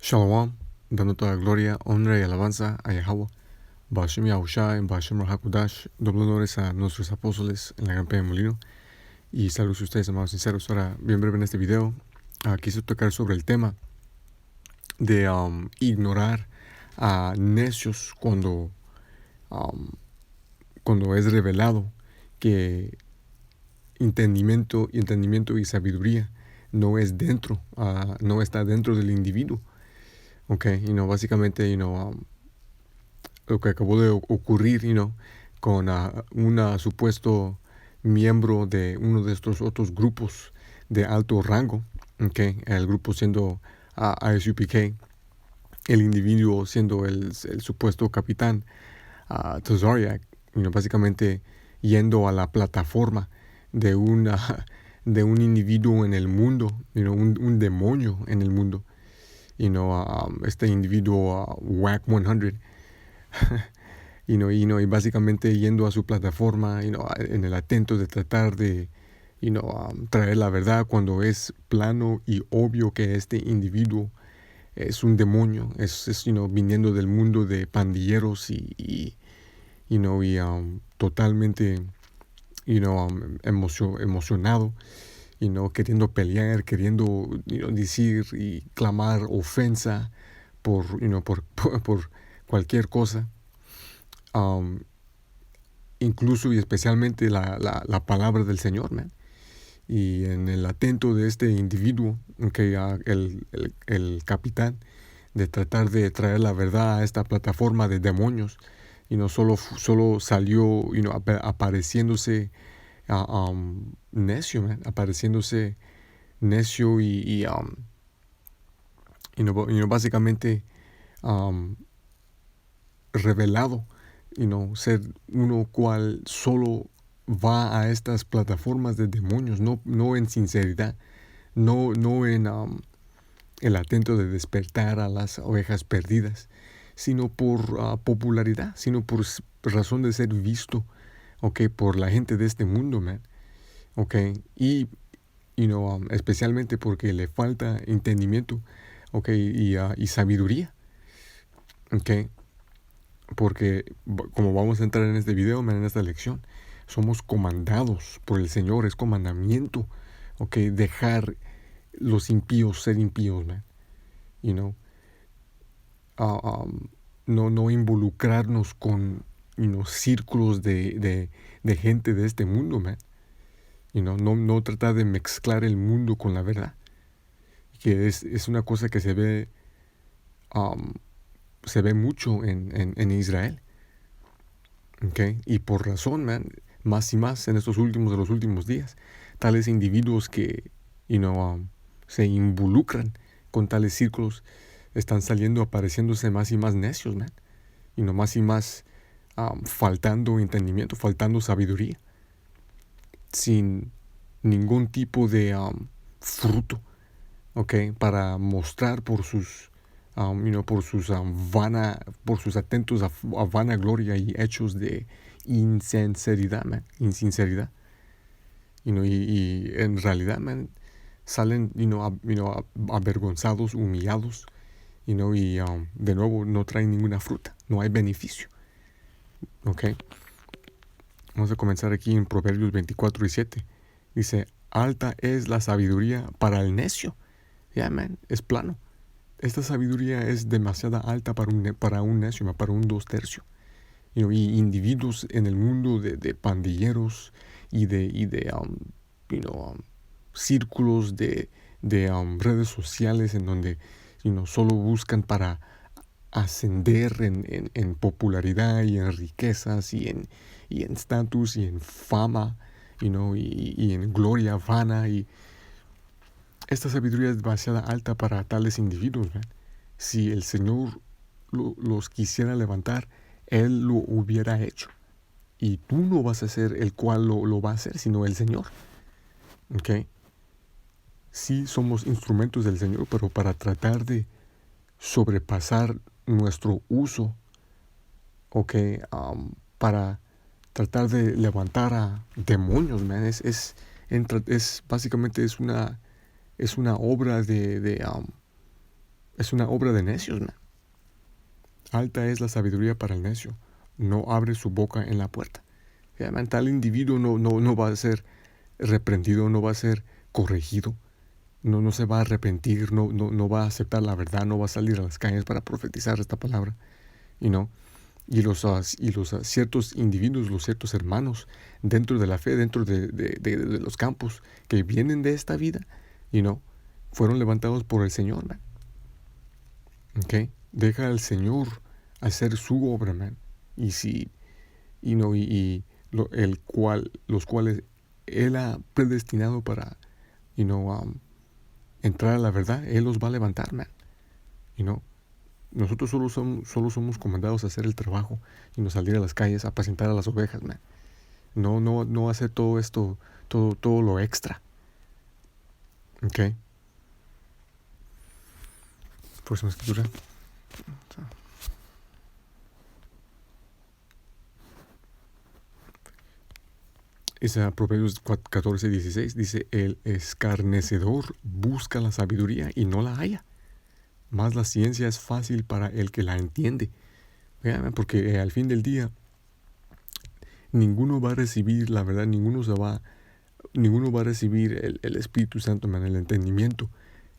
Shalom, dando toda gloria, honra y alabanza a Yahweh, Bashem Yahushai, Bashem Rahakudash, doble honores a nuestros apóstoles en la gran Pena de Molino, y saludos a ustedes, amados sinceros. Ahora, bien breve en este video, quise tocar sobre el tema de ignorar a necios um, cuando es revelado que entendimiento y sabiduría no está dentro del individuo. Okay, básicamente, lo que acabó de ocurrir, con un supuesto miembro de uno de estos otros grupos de alto rango, okay, el grupo siendo ISUPK, el individuo siendo el supuesto capitán Tazariak, básicamente yendo a la plataforma de de un individuo en el mundo, un demonio en el mundo, este individuo WAC 100, y básicamente yendo a su plataforma, en el atento de tratar de, traer la verdad cuando es plano y obvio que este individuo es un demonio, es viniendo del mundo de pandilleros y totalmente, emocionado, queriendo pelear, queriendo, decir y clamar ofensa por, por cualquier cosa. Incluso y especialmente la palabra del Señor, man. Y en el atento de este individuo, el capitán, de tratar de traer la verdad a esta plataforma de demonios, solo salió, apareciéndose necio, man, apareciéndose necio básicamente revelado, ser uno cual solo va a estas plataformas de demonios, no en sinceridad, no en el atento de despertar a las ovejas perdidas, sino por popularidad, sino por razón de ser visto, por la gente de este mundo, man, y especialmente porque le falta entendimiento, y sabiduría, porque como vamos a entrar en este video, man, en esta lección, somos comandados por el Señor, es comandamiento, dejar los impíos ser impíos, man, no involucrarnos con círculos de gente de este mundo, man, no tratar de mezclar el mundo con la verdad, que es una cosa que se ve mucho en Israel, y por razón, man, más y más en estos de los últimos días, tales individuos que se involucran con tales círculos están saliendo, apareciéndose más y más necios, man, más y más faltando entendimiento, faltando sabiduría, sin ningún tipo de fruto, para mostrar por sus por sus atentos a vanagloria y hechos de insinceridad, man, y en realidad, man, salen avergonzados, humillados, y de nuevo no traen ninguna fruta, no hay beneficio. Vamos a comenzar aquí en Proverbios 24:7. Dice: alta es la sabiduría para el necio. Man, es plano. Esta sabiduría es demasiado alta para un necio, para un 2/3. Y individuos en el mundo de pandilleros y de círculos de redes sociales en donde solo buscan para ascender en popularidad y en riquezas y en estatus y en fama, y en gloria vana. Y esta sabiduría es demasiado alta para tales individuos, man. Si el Señor los quisiera levantar, Él lo hubiera hecho. Y tú no vas a ser el cual lo va a hacer, sino el Señor. Sí somos instrumentos del Señor, pero para tratar de sobrepasar nuestro uso, para tratar de levantar a demonios, man, es básicamente es una obra Es una obra de necios, man. Alta es la sabiduría para el necio. No abre su boca en la puerta. Yeah, man, tal individuo no va a ser reprendido, no va a ser corregido. No se va a arrepentir, no va a aceptar la verdad, no va a salir a las calles para profetizar esta palabra. You know? Y los ciertos individuos, los ciertos hermanos dentro de la fe, dentro de los campos que vienen de esta vida, fueron levantados por el Señor, man. Okay? Deja al Señor hacer su obra, man. Y si, los cuales Él ha predestinado para, entrar a la verdad, Él los va a levantar, man. Nosotros solo somos comandados a hacer el trabajo y salir a las calles a apacentar a las ovejas, man. No hacer todo esto, todo lo extra. ¿Ok? Próxima escritura. Es a Proverbios 14:16. Dice, el escarnecedor busca la sabiduría y no la halla. Más la ciencia es fácil para el que la entiende. Porque al fin del día, ninguno va a recibir la verdad, ninguno va a recibir el Espíritu Santo, man, el entendimiento,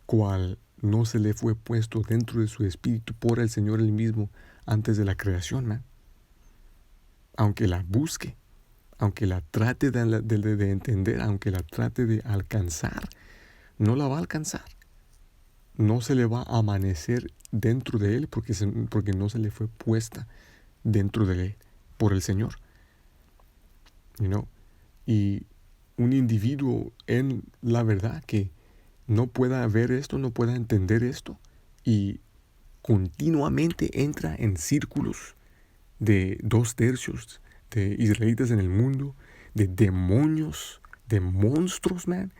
cual no se le fue puesto dentro de su espíritu por el Señor él mismo antes de la creación, man. Aunque la busque, aunque la trate de entender, aunque la trate de alcanzar, no la va a alcanzar. No se le va a amanecer dentro de él porque no se le fue puesta dentro de él por el Señor. Y un individuo en la verdad que no pueda ver esto, no pueda entender esto, y continuamente entra en círculos de 2/3 de israelitas en el mundo, de demonios, de monstruos, man,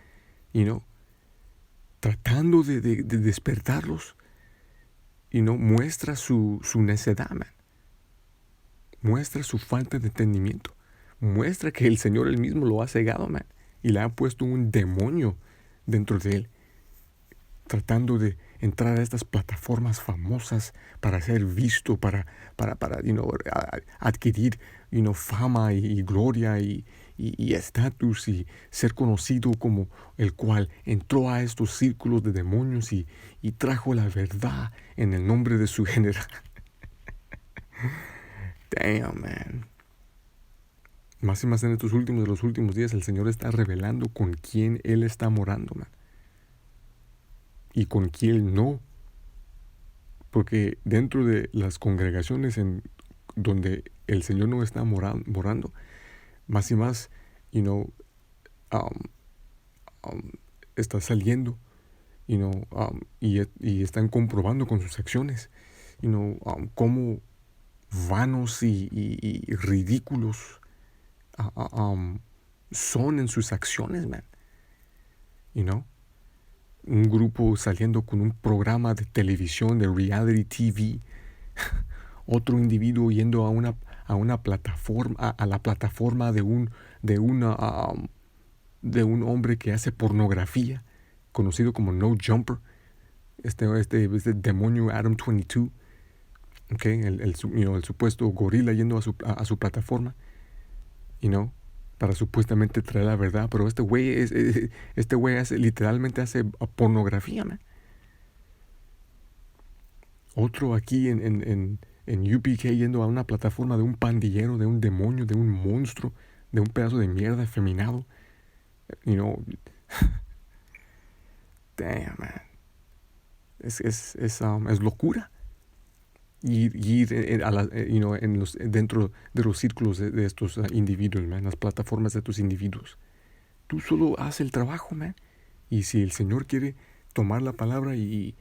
tratando de despertarlos, muestra su necedad, man. Muestra su falta de entendimiento. Muestra que el Señor él mismo lo ha cegado, man, y le ha puesto un demonio dentro de él, tratando de entrar a estas plataformas famosas para ser visto, para adquirir fama y gloria y estatus y ser conocido como el cual entró a estos círculos de demonios y trajo la verdad en el nombre de su general. Damn, man. Más y más en estos los últimos días el Señor está revelando con quién Él está morando, man. Y con quién no. Porque dentro de las congregaciones en donde el Señor no está morando, más y más, está saliendo, y están comprobando con sus acciones, cómo vanos y ridículos son en sus acciones, man. Un grupo saliendo con un programa de televisión, de reality TV. Otro individuo yendo a una plataforma, a la plataforma de un hombre que hace pornografía, conocido como No Jumper, este demonio Adam 22, okay, el supuesto gorila yendo a su plataforma, para supuestamente traer la verdad, pero este güey literalmente hace pornografía, man. Otro aquí en UPK yendo a una plataforma de un pandillero, de un demonio, de un monstruo, de un pedazo de mierda efeminado. Damn, man. Es locura. Ir dentro de los círculos de estos individuos, man, las plataformas de estos individuos. Tú solo haz el trabajo, man. Y si el Señor quiere tomar la palabra y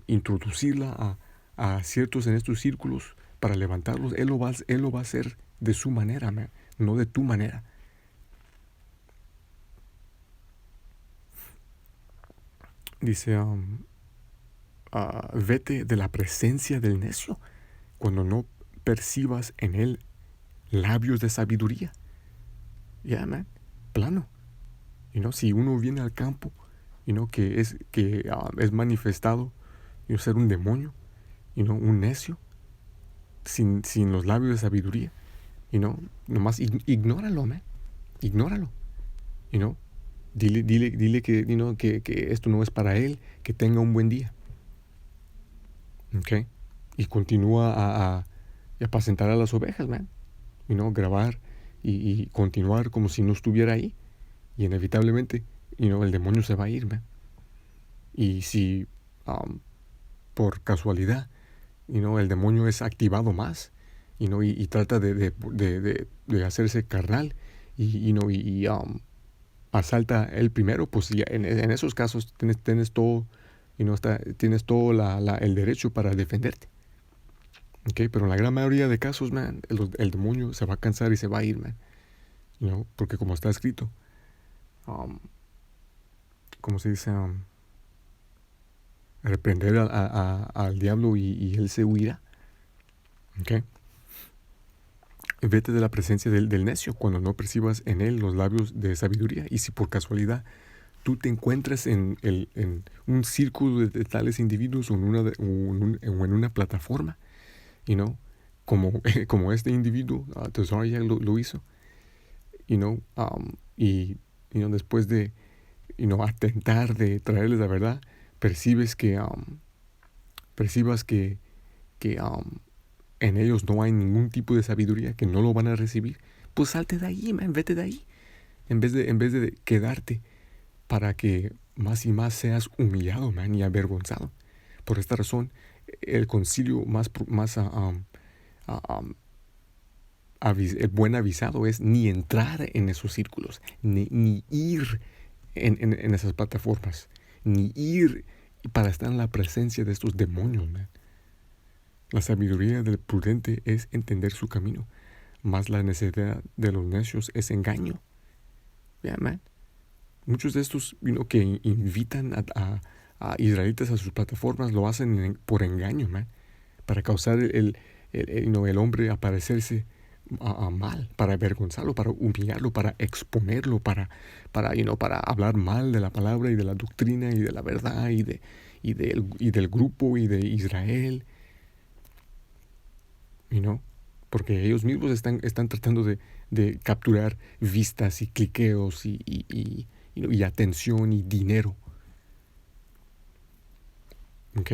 introducirla a ciertos en estos círculos para levantarlos, Él lo va a hacer de su manera, man, no de tu manera. Dice, vete de la presencia del necio cuando no percibas en él labios de sabiduría. Man, plano. Si uno viene al campo, que es manifestado ser un demonio, un necio, sin los labios de sabiduría, nomás ignóralo, man, ignóralo, dile que esto no es para él, que tenga un buen día, ¿ok? Y continúa a apacentar a las ovejas, man, grabar y continuar como si no estuviera ahí, y inevitablemente, el demonio se va a ir, man. Y si por casualidad, el demonio es activado más, y trata de hacerse carnal, y asalta él primero, pues ya en esos casos tienes todo, tienes todo el derecho para defenderte. Okay, pero en la gran mayoría de casos, man, el demonio se va a cansar y se va a ir, man. Porque como está escrito, como se dice, reprender al diablo y él se huirá. Okay. Vete de la presencia del necio cuando no percibas en él los labios de sabiduría. Y si por casualidad tú te encuentras en un círculo de tales individuos o en una plataforma, como este individuo, Tazariah lo hizo, y después de atentar de traerles la verdad, percibas que en ellos no hay ningún tipo de sabiduría, que no lo van a recibir, pues salte de ahí, man, vete de ahí, en vez de quedarte para que más y más seas humillado, man, y avergonzado. Por esta razón, el concilio el buen avisado es ni entrar en esos círculos, ni ir en esas plataformas, ni ir para estar en la presencia de estos demonios, man. La sabiduría del prudente es entender su camino, mas la necesidad de los necios es engaño. Yeah, man. Muchos de estos que invitan a israelitas a sus plataformas lo hacen por engaño, man, para causar el hombre a parecerse mal, para avergonzarlo, para humillarlo, para exponerlo, para hablar mal de la palabra y de la doctrina y de la verdad y del grupo y de Israel, porque ellos mismos están tratando de capturar vistas y cliqueos y atención y dinero. ¿Ok?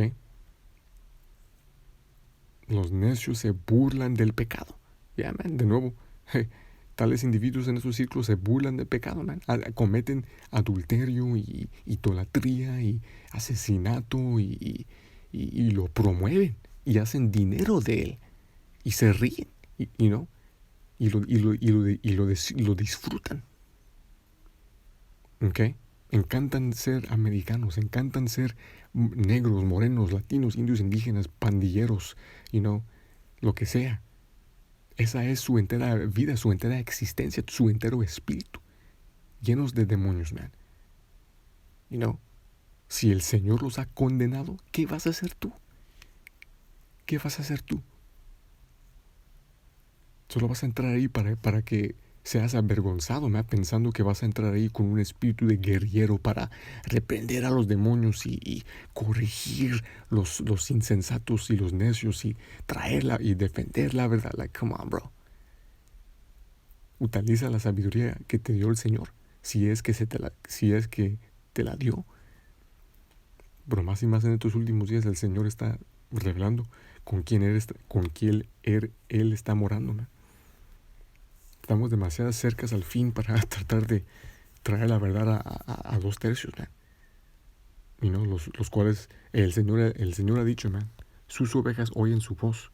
Los necios se burlan del pecado. Ya, man, de nuevo, tales individuos en esos círculos se burlan del pecado, man. Cometen adulterio y idolatría y asesinato y lo promueven y hacen dinero de él y se ríen, y lo disfrutan. ¿Ok? Encantan ser americanos, encantan ser negros, morenos, latinos, indios, indígenas, pandilleros, lo que sea. Esa es su entera vida, su entera existencia, su entero espíritu, llenos de demonios, man. Si el Señor los ha condenado, ¿qué vas a hacer tú? ¿Qué vas a hacer tú? Solo vas a entrar ahí para que seas avergonzado, ¿no? Pensando que vas a entrar ahí con un espíritu de guerrillero para reprender a los demonios y corregir los insensatos y los necios y traerla y defender la verdad. Like, come on, bro. Utiliza la sabiduría que te dio el Señor, si es que te la dio. Pero más y más en estos últimos días el Señor está revelando con quién Él está morando, ¿no? Estamos demasiado cerca al fin para tratar de traer la verdad a 2/3, man. Los cuales el Señor ha dicho, man, sus ovejas oyen su voz.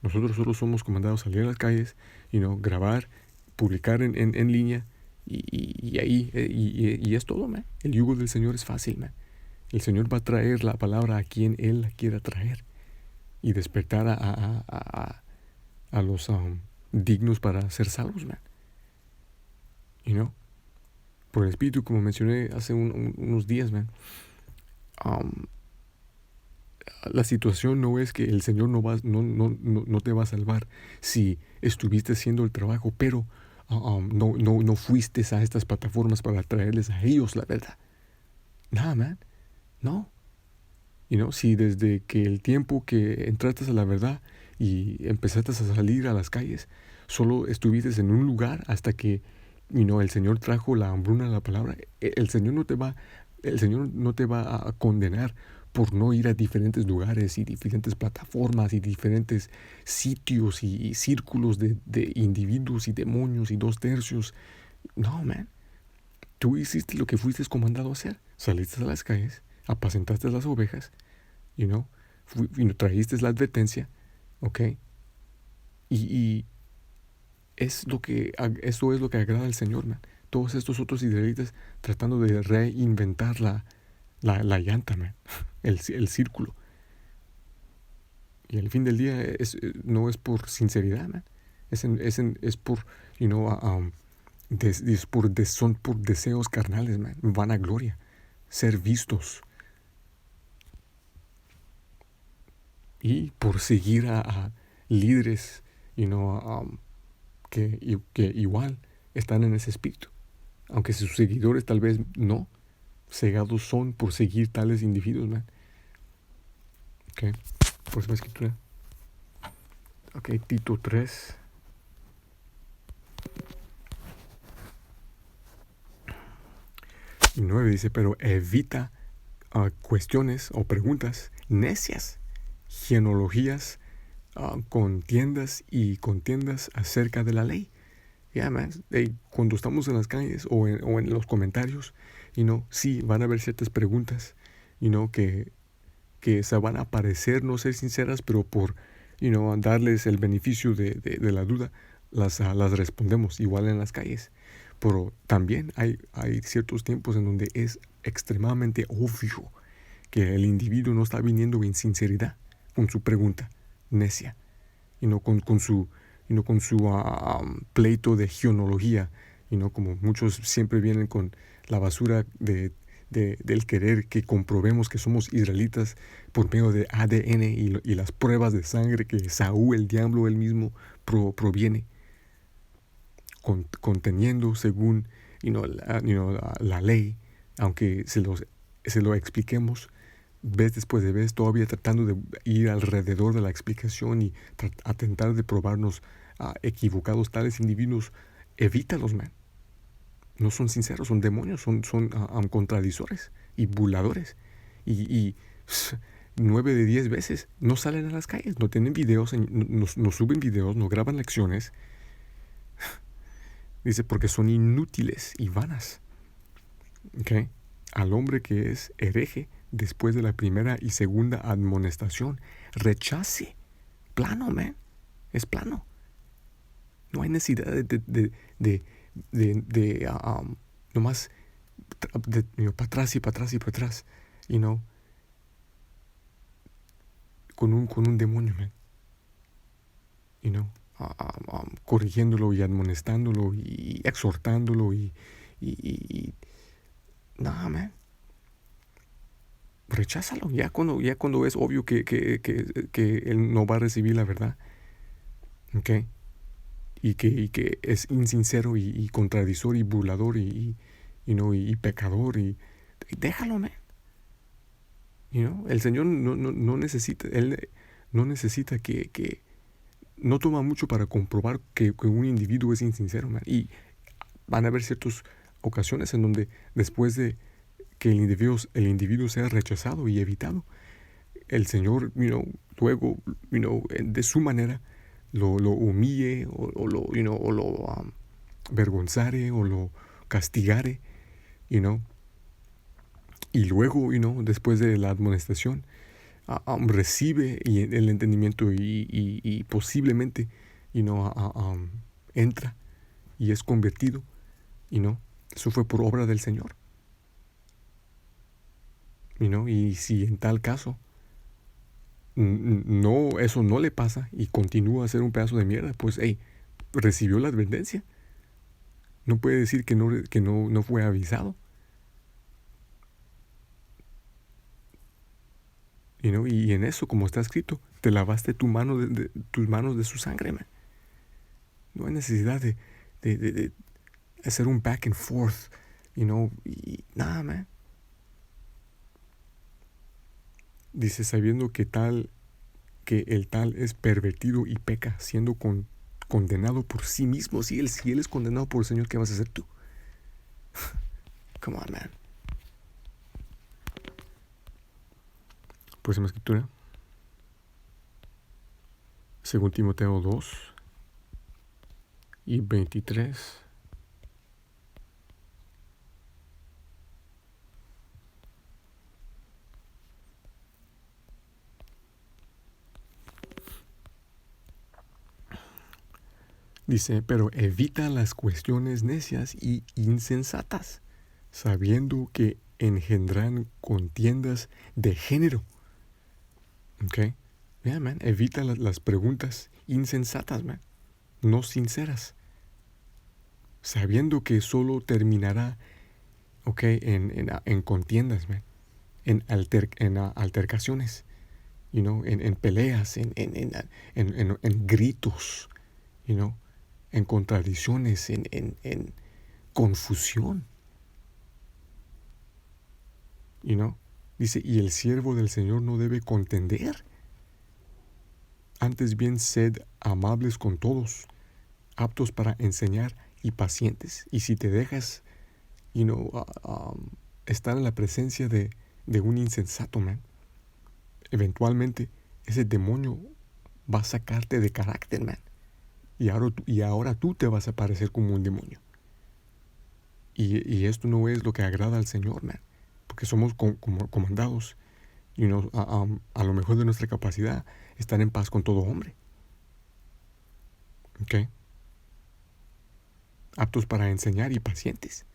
Nosotros solo somos comandados a salir a las calles, grabar, publicar en línea y ahí y es todo, man. El yugo del Señor es fácil, man. El Señor va a traer la palabra a quien Él la quiera traer y despertar a los dignos para ser salvos, man. Por el Espíritu, como mencioné hace unos días, man. La situación no es que el Señor no te va a salvar si estuviste haciendo el trabajo, pero no fuiste a estas plataformas para traerles a ellos la verdad. Nada, man. No. Si desde que el tiempo que entraste a la verdad y empezaste a salir a las calles, solo estuviste en un lugar hasta que el Señor trajo la hambruna a la palabra, el Señor no te va a condenar por no ir a diferentes lugares y diferentes plataformas y diferentes sitios y círculos de individuos y demonios y 2/3. No, man. Tú hiciste lo que fuiste comandado a hacer. Saliste a las calles, apacentaste las ovejas, you know, trajiste la advertencia, ¿ok? Y eso es lo que agrada al Señor, man. Todos estos otros israelitas tratando de reinventar la llanta, man. El círculo. Y al fin del día no es por sinceridad, man. Es por, son por deseos carnales, man. Vanagloria. Ser vistos. Y por seguir a líderes, que igual están en ese espíritu. Aunque sus seguidores tal vez no, cegados son por seguir tales individuos, man. Ok, próxima escritura. Ok, Tito 3. Y 9 dice, pero evita cuestiones o preguntas necias, genealogías, contiendas y contiendas acerca de la ley. Man, cuando estamos en las calles o en los comentarios, sí, van a haber ciertas preguntas, que se van a parecer no ser sinceras, pero por, darles el beneficio de la duda, las respondemos igual en las calles. Pero también hay ciertos tiempos en donde es extremadamente obvio que el individuo no está viniendo en sinceridad con su pregunta necia, con su pleito de genealogía, como muchos siempre vienen con la basura del querer que comprobemos que somos israelitas por medio de ADN y las pruebas de sangre que Saúl, el diablo, él mismo proviene, conteniendo según la ley, aunque se lo expliquemos vez después de vez, todavía tratando de ir alrededor de la explicación y a tratar de probarnos equivocados tales individuos. Evítalos, man. No son sinceros, son demonios, son contradictores y burladores. Y 9 de 10 veces no salen a las calles, no tienen videos, no suben videos, no graban lecciones. Dice, porque son inútiles y vanas. ¿Okay? Al hombre que es hereje, después de la primera y segunda admonestación, rechace. Plano, man. Es plano. No hay necesidad de nomás para atrás y para atrás y para atrás, con un demonio, man. Corrigiéndolo y admonestándolo y exhortándolo y nada, man. Recházalo ya cuando es obvio que él no va a recibir la verdad, ¿ok? Y que es insincero y contradictor y burlador y pecador y déjalo, man. El Señor no necesita, Él no necesita que no toma mucho para comprobar que un individuo es insincero, man. Y van a haber ciertas ocasiones en donde después de que el individuo sea rechazado y evitado, el Señor, luego, de su manera, lo humille o lo avergonzare o lo castigare, y luego, después de la admonestación, recibe el entendimiento y posiblemente, entra y es convertido, eso fue por obra del Señor. Y si en tal caso eso no le pasa y continúa a ser un pedazo de mierda, pues recibió la advertencia. No puede decir que no fue avisado. Y en eso, como está escrito, te lavaste tus manos de su sangre, man. No hay necesidad de hacer un back and forth, y nada, man. Dice, sabiendo que el tal es pervertido y peca, siendo condenado por sí mismo. Si él es condenado por el Señor, ¿qué vas a hacer tú? Come on, man. Próxima escritura. 2 Timoteo 2:23. Dice, pero evita las cuestiones necias y insensatas, sabiendo que engendran contiendas de género. ¿Ok? Yeah, man. Evita las preguntas insensatas, man. No sinceras. Sabiendo que solo terminará, ¿ok? En contiendas, man. En altercaciones. En peleas, en gritos, en contradicciones, en confusión. Dice, y el siervo del Señor no debe contender. Antes bien, sed amables con todos, aptos para enseñar y pacientes. Y si te dejas, estar en la presencia de un insensato, man, eventualmente ese demonio va a sacarte de carácter, man. Y ahora tú te vas a parecer como un demonio. Y esto no es lo que agrada al Señor, man. Porque somos comandados, a lo mejor de nuestra capacidad, estar en paz con todo hombre. ¿Ok? Aptos para enseñar y pacientes.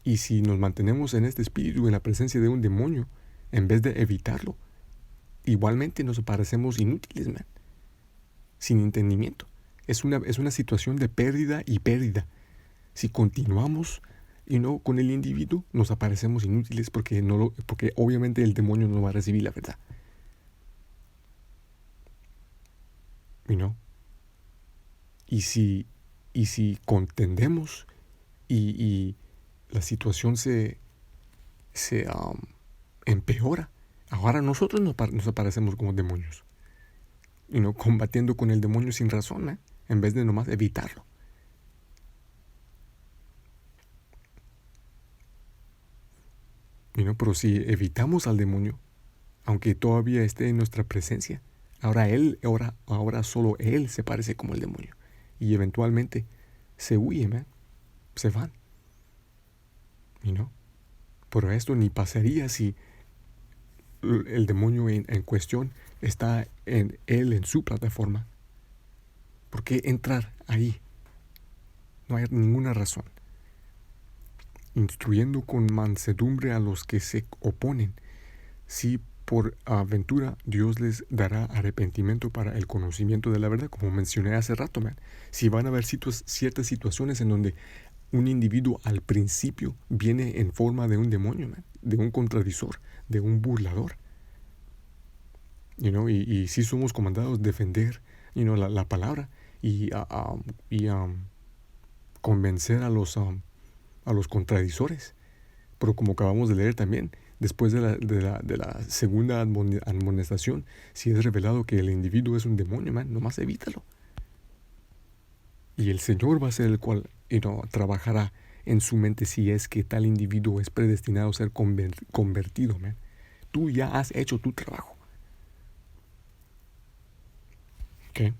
Y si nos mantenemos en este espíritu, en la presencia de un demonio, en vez de evitarlo, igualmente nos parecemos inútiles, man. Sin entendimiento. Es una situación de pérdida y pérdida. Si continuamos con el individuo, nos aparecemos inútiles porque obviamente el demonio no va a recibir la verdad. Y si contendemos y la situación se empeora, ahora nosotros nos aparecemos como demonios. Combatiendo con el demonio sin razón, en vez de nomás evitarlo. Pero si evitamos al demonio, aunque todavía esté en nuestra presencia, ahora solo él se parece como el demonio. Y eventualmente se huye, man. Se van. Pero esto ni pasaría si el demonio en cuestión está en su plataforma. ¿Por qué entrar ahí? No hay ninguna razón. Instruyendo con mansedumbre a los que se oponen, si por aventura Dios les dará arrepentimiento para el conocimiento de la verdad, como mencioné hace rato, man. Si van a haber ciertas situaciones en donde un individuo al principio viene en forma de un demonio, man, de un contradictor, de un burlador, y si somos comandados a defender, la palabra y convencer a los contradictores. Pero como acabamos de leer también, después de la segunda amonestación, si es revelado que el individuo es un demonio, man, nomás evítalo. Y el Señor va a ser el cual trabajará en su mente si es que tal individuo es predestinado a ser convertido, man. Tú ya has hecho tu trabajo. ¿Ok?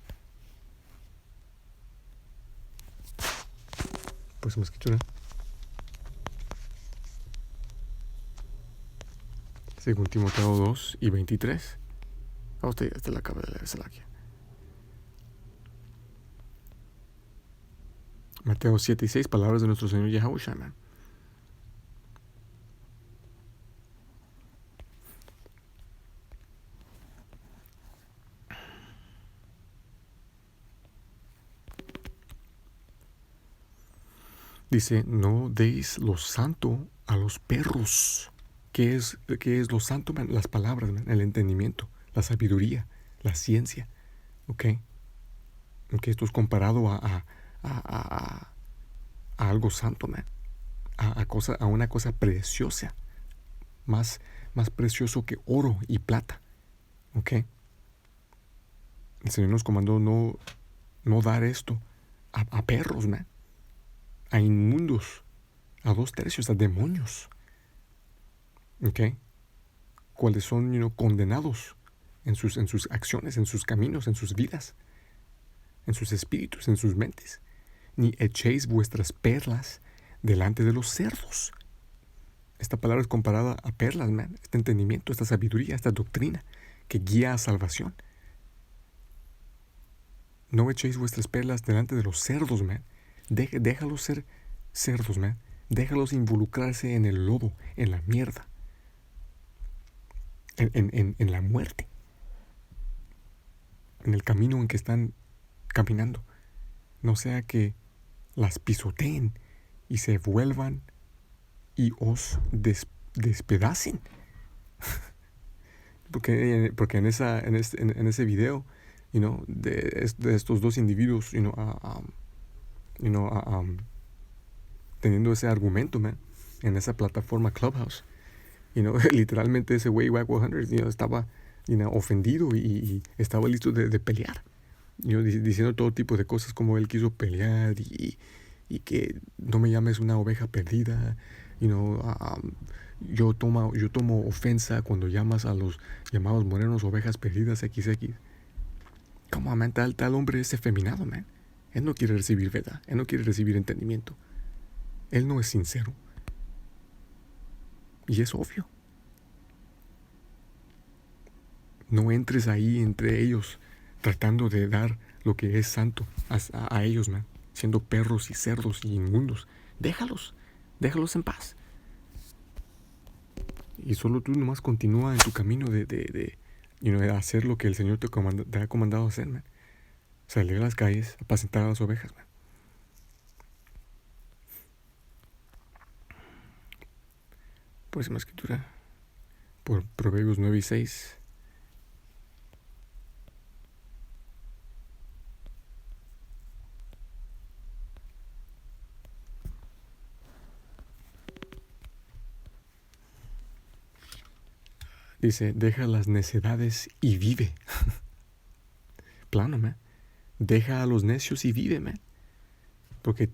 Pues me escucho, ¿no? Según Timoteo 2:23. Usted la acaba de leer, aquí. Mateo 7:6, palabras de nuestro Señor Yahushua, man. Dice, no deis lo santo a los perros. ¿Qué es lo santo, man? Las palabras, man, el entendimiento, la sabiduría, la ciencia. ¿Ok? Esto es comparado a algo santo, man. A una cosa preciosa. Más más precioso que oro y plata. ¿Ok? El Señor nos comandó no dar esto a perros, man. A inmundos. A 2/3, a demonios. ¿Ok? Cuáles son condenados en sus acciones, en sus caminos, en sus vidas, en sus espíritus, en sus mentes. Ni echéis vuestras perlas delante de los cerdos. Esta palabra es comparada a perlas, man. Este entendimiento, esta sabiduría, esta doctrina que guía a salvación. No echéis vuestras perlas delante de los cerdos, man. Déjalos ser cerdos, man. Déjalos involucrarse en el lodo, en la mierda, en la muerte, en el camino en que están caminando. No sea que las pisoteen y se vuelvan y os despedacen. porque en ese video, de estos dos individuos, teniendo ese argumento, man, en esa plataforma Clubhouse, literalmente ese güey Wack 100, estaba, ofendido y estaba listo de pelear, diciendo todo tipo de cosas, como él quiso pelear y que no me llames una oveja perdida, yo tomo ofensa cuando llamas a los llamados morenos ovejas perdidas XX. Como man, tal hombre es efeminado, man. Él no quiere recibir verdad, él no quiere recibir entendimiento. Él no es sincero. Y es obvio. No entres ahí entre ellos tratando de dar lo que es santo a ellos, man. Siendo perros y cerdos y inmundos. Déjalos en paz. Y solo tú nomás continúa en tu camino de hacer lo que el Señor te ha comandado hacer, man. Salir a las calles, apacentar a las ovejas, man. Próxima escritura, por Proverbios 9:6. Dice, deja las necedades y vive. Plano, man. Deja a los necios y vive, man. Porque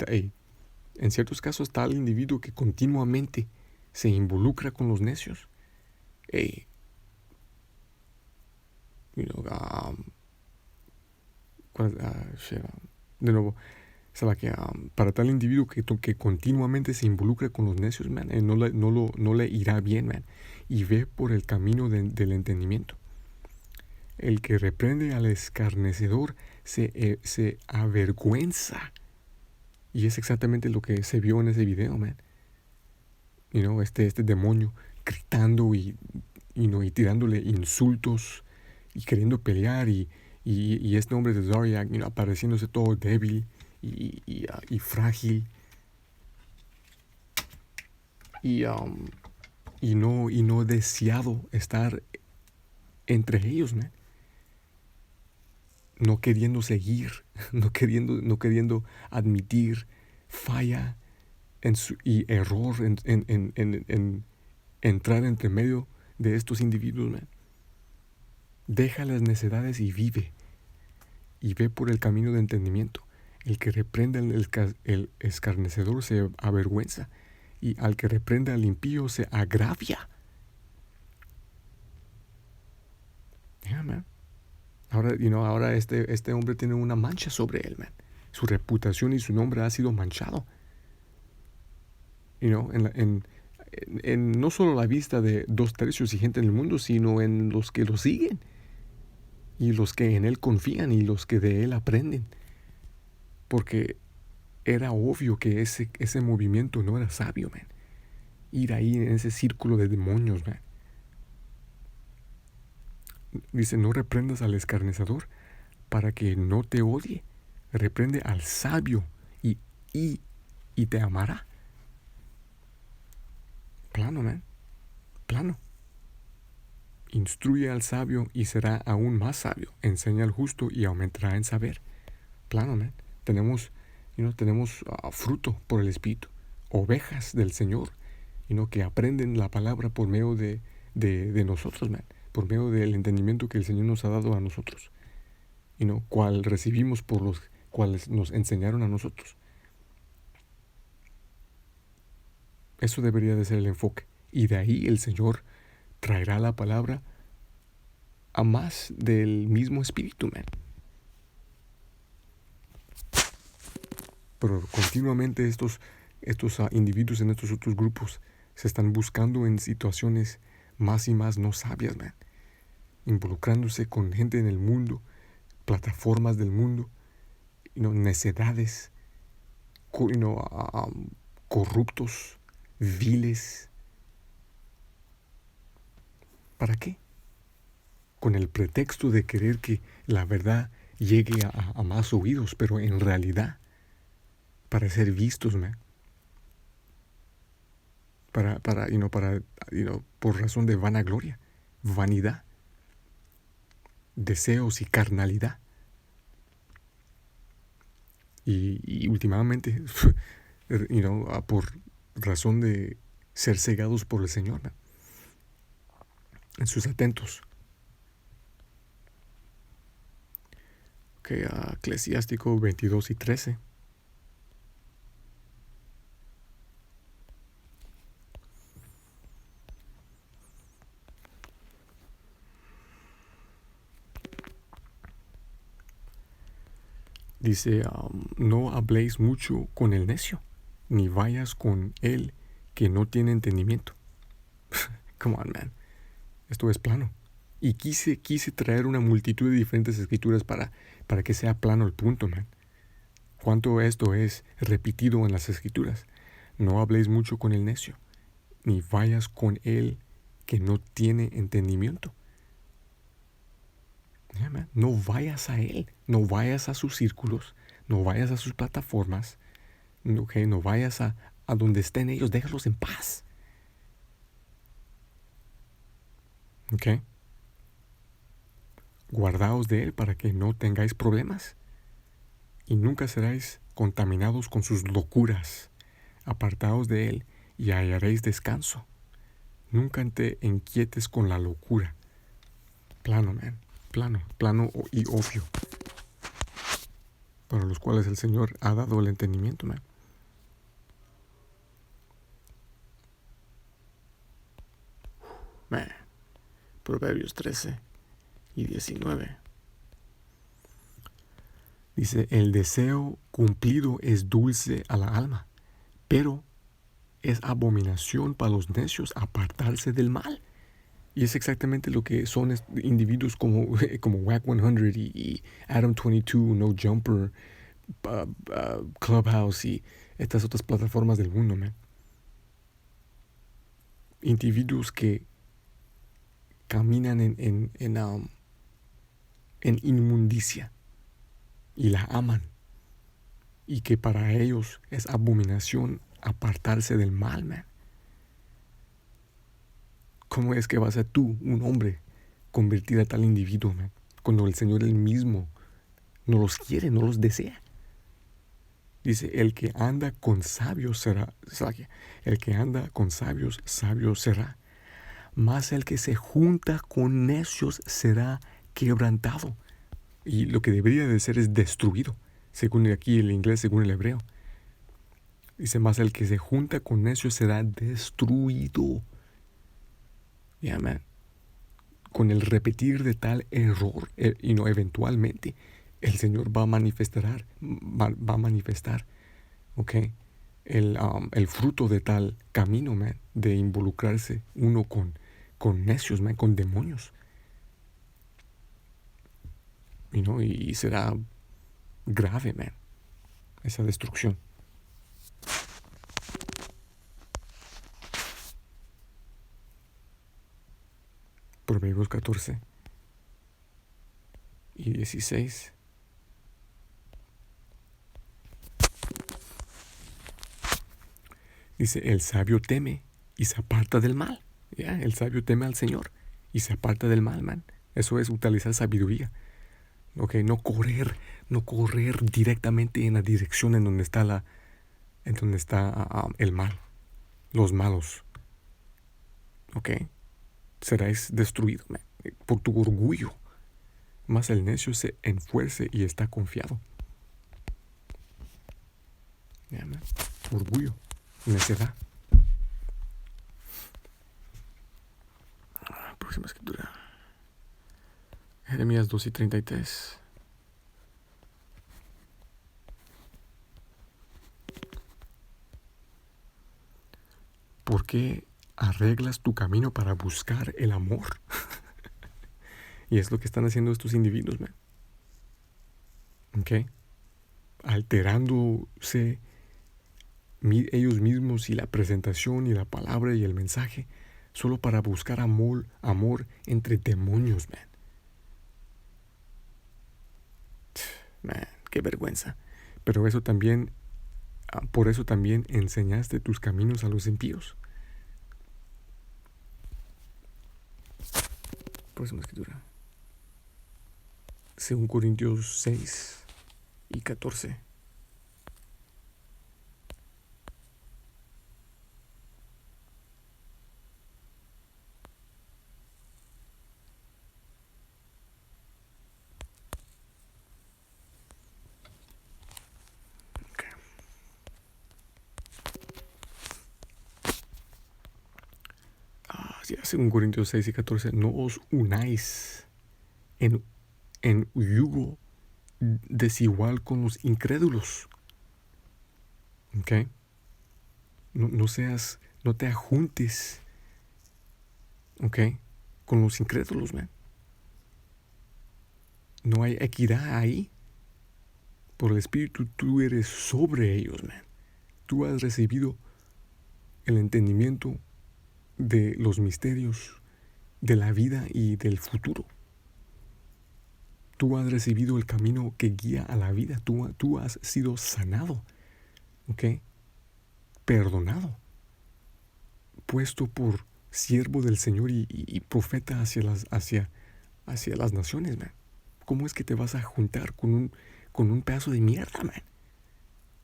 en ciertos casos está el individuo que continuamente se involucra con los necios. De nuevo, para tal individuo que continuamente se involucra con los necios, man, no le irá bien, man. Y ve por el camino del entendimiento. El que reprende al escarnecedor se avergüenza. Y es exactamente lo que se vio en ese video, man. Este demonio gritando y tirándole insultos y queriendo pelear y este hombre de Zaryak, apareciéndose todo débil y frágil y no deseado estar entre ellos, man. No queriendo seguir, no queriendo admitir falla y error en entrar entre medio de estos individuos, man. Deja las necedades y vive. Y ve por el camino de entendimiento. El que reprende el escarnecedor se avergüenza. Y al que reprende al impío se agravia. Yeah, man. Ahora este hombre tiene una mancha sobre él, man. Su reputación y su nombre ha sido manchado. En no solo la vista de 2/3 y gente en el mundo, sino en los que lo siguen. Y los que en él confían y los que de él aprenden. Porque era obvio que ese movimiento no era sabio, man. Ir ahí en ese círculo de demonios, man. Dice, no reprendas al escarnecedor para que no te odie. Reprende al sabio y te amará. Plano, man. Plano. Instruye al sabio y será aún más sabio. Enseña al justo y aumentará en saber. Plano, man. Tenemos fruto por el Espíritu. Ovejas del Señor, que aprenden la palabra por medio de de nosotros, man, por medio del entendimiento que el Señor nos ha dado a nosotros, cual recibimos por los cuales nos enseñaron a nosotros. Eso debería de ser el enfoque. Y de ahí el Señor traerá la palabra a más del mismo espíritu, man. Pero continuamente estos individuos en estos otros grupos se están buscando en situaciones más y más no sabias, man. Involucrándose con gente en el mundo, plataformas del mundo, necedades, corruptos, viles. ¿Para qué? Con el pretexto de querer que la verdad llegue a más oídos, pero en realidad para ser vistos, man. Por razón de vanagloria, vanidad, deseos y carnalidad. Y últimamente, por razón de ser cegados por el Señor, man, en sus atentos. Eclesiástico 22 y 13. Dice, no habléis mucho con el necio, ni vayas con él que no tiene entendimiento. Come on, man. Esto es plano. Y quise traer una multitud de diferentes escrituras para que sea plano el punto, man. Cuánto esto es repetido en las escrituras. No habléis mucho con el necio, ni vayas con él que no tiene entendimiento. Yeah, man. No vayas a él, no vayas a sus círculos, no vayas a sus plataformas, no vayas a donde estén ellos, déjalos en paz. Guardaos de él para que no tengáis problemas y nunca seráis contaminados con sus locuras. Apartaos de él y hallaréis descanso. Nunca te inquietes con la locura. Plano, man. Plano y obvio. Para los cuales el Señor ha dado el entendimiento, man. Man. Proverbios 13 y 19. Dice, el deseo cumplido es dulce a la alma, pero es abominación para los necios apartarse del mal. Y es exactamente lo que son individuos como Wack 100 y Adam 22, No Jumper, Clubhouse y estas otras plataformas del mundo, man. Individuos que caminan en inmundicia y la aman, y que para ellos es abominación apartarse del mal, man. ¿Cómo es que vas a tú, un hombre, convertir a tal individuo, man, cuando el Señor él mismo no los quiere, no los desea? Dice, el que anda con sabios será, el que anda con sabios, sabio será. Mas el que se junta con necios será quebrantado. Y lo que debería de ser es destruido, según aquí el inglés, según el hebreo. Dice, mas el que se junta con necios será destruido. Yeah, man. Con el repetir de tal error, eventualmente el Señor va a manifestar, el fruto de tal camino, man, de involucrarse uno con necios, man, con demonios. Y será grave, man, esa destrucción. Proverbios 14 y 16. Dice, el sabio teme y se aparta del mal. ¿Ya? El sabio teme al Señor y se aparta del mal, man. Eso es utilizar sabiduría. No correr directamente en la dirección en donde está el mal, los malos. serás destruido, man, por tu orgullo. Mas el necio se enfuerce y está confiado. Yeah, man. Orgullo, necedad. Próxima escritura. Jeremías 2:33. ¿Por qué arreglas tu camino para buscar el amor? Y es lo que están haciendo estos individuos, man. ¿Ok? Alterándose ellos mismos y la presentación y la palabra y el mensaje solo para buscar amor entre demonios, man. Man, qué vergüenza. Pero eso también, por eso también enseñaste tus caminos a los impíos. Próxima escritura. 2 Corintios 6:14. Sí, 2 Corintios 6:14. No os unáis en yugo desigual con los incrédulos. ¿Ok? No te ajuntes, ¿ok? Con los incrédulos, man. No hay equidad ahí. Por el Espíritu tú eres sobre ellos, man. Tú has recibido el entendimiento de los misterios de la vida y del futuro. Tú has recibido el camino que guía a la vida. Tú has sido sanado, ¿ok? Perdonado, puesto por siervo del Señor y profeta hacia las naciones, man. ¿Cómo es que te vas a juntar con un pedazo de mierda, man?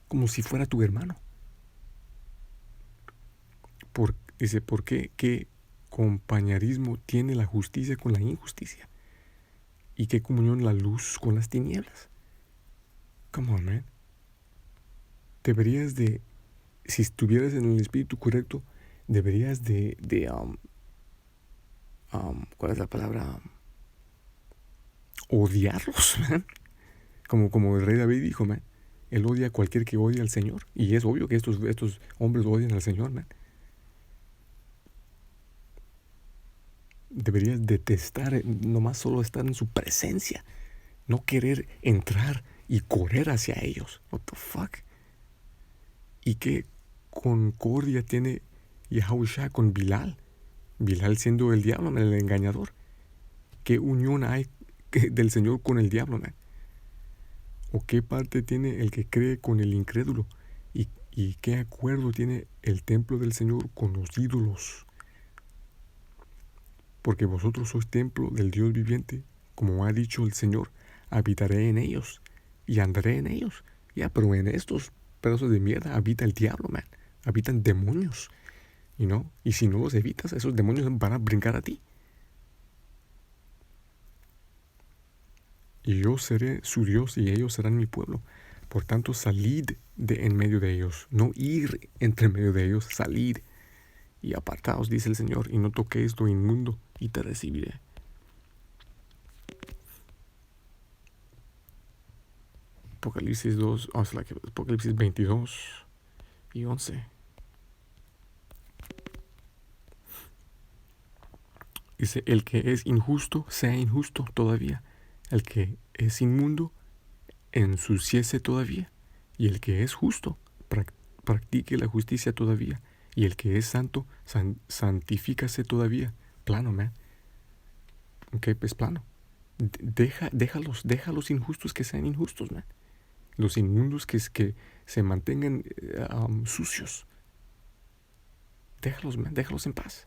Como si fuera tu hermano. Dice, ¿por qué? ¿Qué compañerismo tiene la justicia con la injusticia? ¿Y qué comunión la luz con las tinieblas? Come on, man. Deberías de, si estuvieras en el espíritu correcto, deberías de ¿cuál es la palabra? Odiarlos, man. Como el rey David dijo, man. Él odia a cualquier que odie al Señor. Y es obvio que estos hombres odian al Señor, man. Deberías detestar, nomás solo estar en su presencia. No querer entrar y correr hacia ellos. What the fuck? ¿Y qué concordia tiene Yahushua con Bilal? Bilal siendo el diablo, el engañador. ¿Qué unión hay del Señor con el diablo, man? ¿O qué parte tiene el que cree con el incrédulo? ¿Y qué acuerdo tiene el templo del Señor con los ídolos? Porque vosotros sois templo del Dios viviente, como ha dicho el Señor, habitaré en ellos y andaré en ellos. Ya, pero en estos pedazos de mierda habita el diablo, man. Habitan demonios, y si no los evitas, esos demonios van a brincar a ti. Y yo seré su Dios y ellos serán mi pueblo. Por tanto, salid de en medio de ellos, no ir entre medio de ellos, salid y apartaos, dice el Señor, y no toquéis lo inmundo, y te recibiré. Apocalipsis 22:11. Dice, el que es injusto, sea injusto todavía. El que es inmundo, ensuciese todavía. Y el que es justo, practique la justicia todavía. Y el que es santo, santifícase todavía. Plano, man. Ok, pues plano. Deja los injustos que sean injustos, man. Los inmundos que se mantengan sucios. Déjalos, man. Déjalos en paz.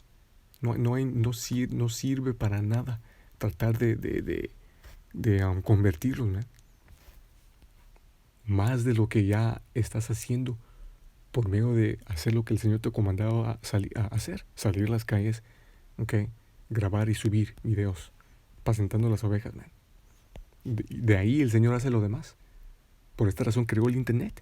No sirve para nada tratar de convertirlos, man. Más de lo que ya estás haciendo por medio de hacer lo que el Señor te ha comandado a hacer, salir a las calles, okay, grabar y subir videos apacentando las ovejas, man. De ahí el Señor hace lo demás. Por esta razón creó el internet.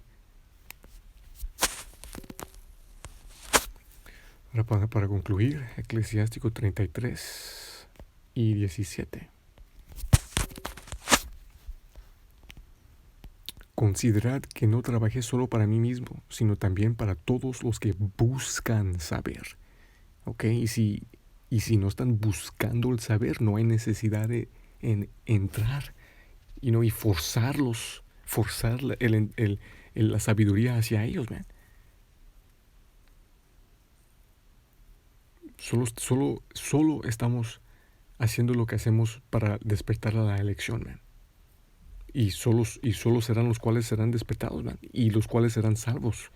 Ahora para concluir, Eclesiástico 33 y 17. Considerad que no trabajé solo para mí mismo, sino también para todos los que buscan saber. ¿Ok? Y si no están buscando el saber, no hay necesidad de entrar y forzar la sabiduría hacia ellos, man. Solo estamos haciendo lo que hacemos para despertar a la elección, man. Y solo serán los cuales serán despertados, man. Y los cuales serán salvos.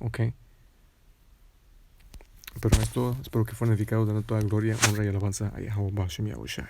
¿Ok? Pero esto, espero que fueran edificados, dando toda gloria, honra y alabanza a Yahweh Bashem Yahushua.